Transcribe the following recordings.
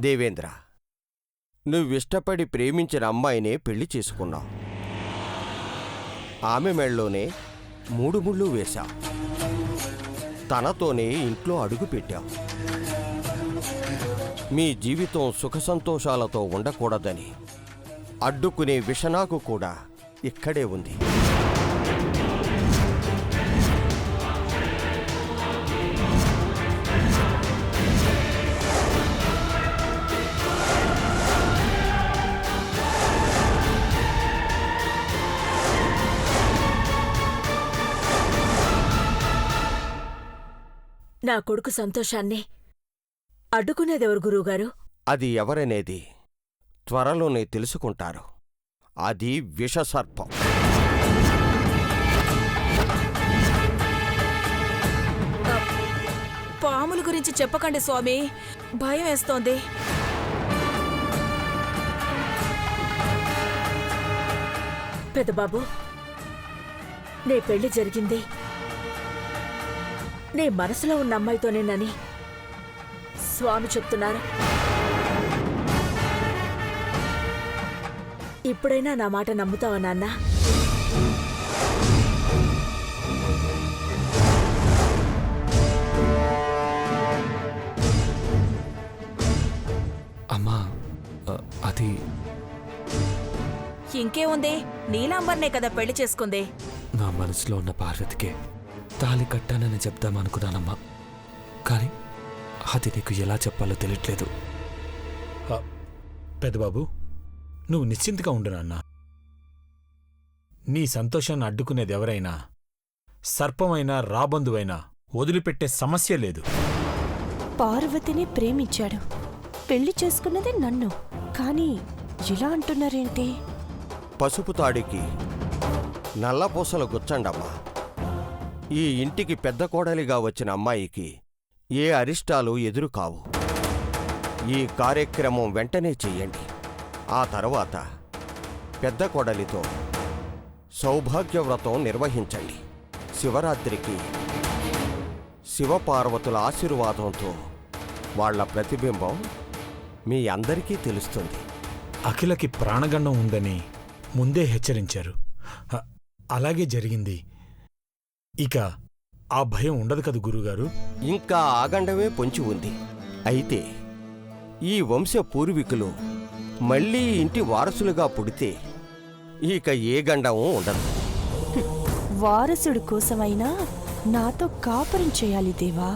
దేవేంద్ర, నువ్విష్టపడి ప్రేమించిన అమ్మాయినే పెళ్లి చేసుకున్నావు. ఆమె మెళ్ళలోనే 3 ముళ్ళు వేశావు. తనతోనే ఇంట్లో అడుగు పెట్టావు. మీ జీవితం సుఖ సంతోషాలతో ఉండకూడదని అడ్డుకునే విషనాకు కూడా ఇక్కడే ఉంది. నా కొడుకు సంతోషాన్ని అడ్డుకునేదెవరు గురువుగారు? అది ఎవరనేది త్వరలోనే తెలుసుకుంటారు. అది విషసర్పం. పాముల గురించి చెప్పకండి స్వామి, భయం వేస్తోంది. పెద్దబాబు, నీ పెళ్లి జరిగింది నీ మనసులో ఉన్న అమ్మాయితోనేనని స్వామి చెప్తున్నారు. ఇప్పుడైనా నా మాట నమ్ముతావా నాన్నా? అమ్మా, అది ఇంకేముంది, నీలాంబర్నే కదా పెళ్లి చేసుకుంది. నా మనసులో ఉన్న పార్వతికే తాళి కట్టానని చెప్దామనుకున్నానమ్మా. కానీ అది నీకు ఎలా చెప్పాలో తెలియట్లేదు. పెద్దబాబు, నువ్వు నిశ్చింతగా ఉండు నాన్నా. నీ సంతోషాన్ని అడ్డుకునేది ఎవరైనా, సర్పమైనా రాబందువైనా వదిలిపెట్టే సమస్య లేదు. పార్వతిని ప్రేమించాడు, పెళ్లి చేసుకున్నది నన్ను. కానీ ఇలా అంటున్నారేంటి? పసుపు తాడికి నల్లపూసలు గుచ్చండమ్మా. ఈ ఇంటికి పెద్ద కోడలిగా వచ్చిన అమ్మాయికి ఏ అరిష్టాలు ఎదురు కావు. ఈ కార్యక్రమం వెంటనే చెయ్యండి. ఆ తర్వాత పెద్ద కోడలితో సౌభాగ్యవ్రతం నిర్వహించండి. శివరాత్రికి శివపార్వతుల ఆశీర్వాదంతో వాళ్ల ప్రతిబింబం మీ అందరికీ తెలుస్తుంది. అఖిలకి ప్రాణగండం ఉందని ముందే హెచ్చరించారు. అలాగే జరిగింది. ఇక ఆ భయం ఉండదు కదా గురుగారు? ఇంకా ఆగండమే పొంచి ఉంది. అయితే ఈ వంశ పూర్వీకులు మళ్లీ ఇంటి వారసులుగా పుడితే ఇక ఏ గండమూ ఉండదు. వారసుడు కోసమైనా నాతో కాపురం చేయాలి దేవా.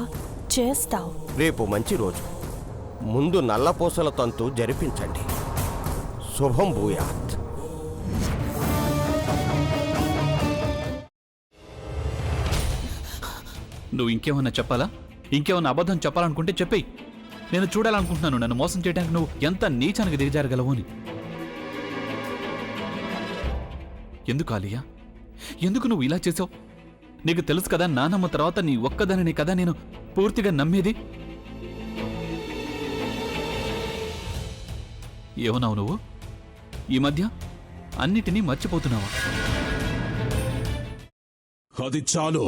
చేస్తావు. రేపు మంచి రోజు. ముందు నల్లపూసల తంతు జరిపించండి. శుభం భూయాత్. నువ్వు ఇంకేమన్నా చెప్పాలా? ఇంకేమన్నా అబద్ధం చెప్పాలనుకుంటే చెప్పేయి. నేను చూడాలనుకుంటున్నాను నన్ను మోసం చేయడానికి నువ్వు ఎంత నీచానికి దిగజారగలవు అని. ఎందుకు ఆలియా, ఎందుకు నువ్వు ఇలా చేసావు? నీకు తెలుసు కదా, నానమ్మ తర్వాత నీ ఒక్కదానిని కదా నేను పూర్తిగా నమ్మేది. ఏమన్నావు నువ్వు? ఈ మధ్య అన్నిటినీ మర్చిపోతున్నావా? అది చాలు.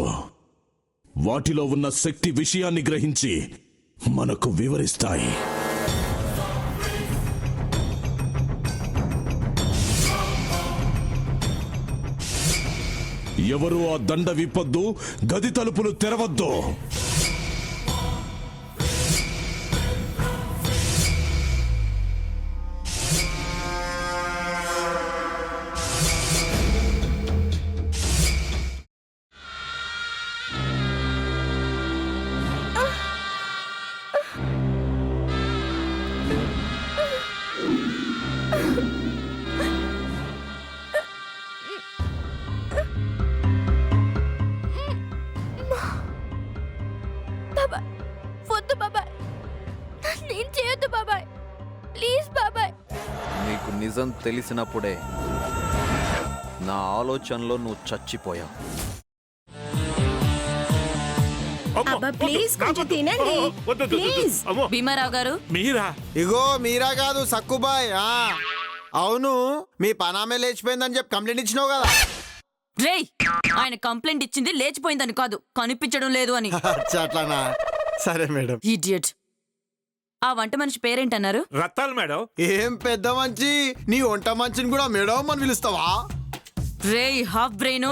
వాటిలో ఉన్న శక్తి విషయాన్ని గ్రహించి మనకు వివరిస్తాయి. ఎవరు ఆ దండ విప్పొద్దు, గది తలుపులు తెరవద్దు. నీకు నిజం తెలిసినప్పుడే నా ఆలోచనలో నువ్వు చచ్చిపోయావు. భీమారావు గారు, మీరా? ఇగో మీరా కాదు, సక్కుబాయ్. అవును, మీ పనామే లేచిపోయిందని చెప్పి కంప్లైంట్ ఇచ్చినావు కదా. రేయ్, ఆయన కంప్లైంట్ ఇచ్చింది లేచిపోయిందని కాదు, కనిపించడం లేదు అని. అట్లానా? సరే మేడం. ఇడియట్. ఆ వంట మనిషి పేరేంటన్నారు? రత్తాలు మేడం. ఏం పెద్ద మంచి, నీ వంట మంచిని కూడా మేడం అని పిలుస్తావా? రేయ్ హాఫ్ బ్రెయిన్,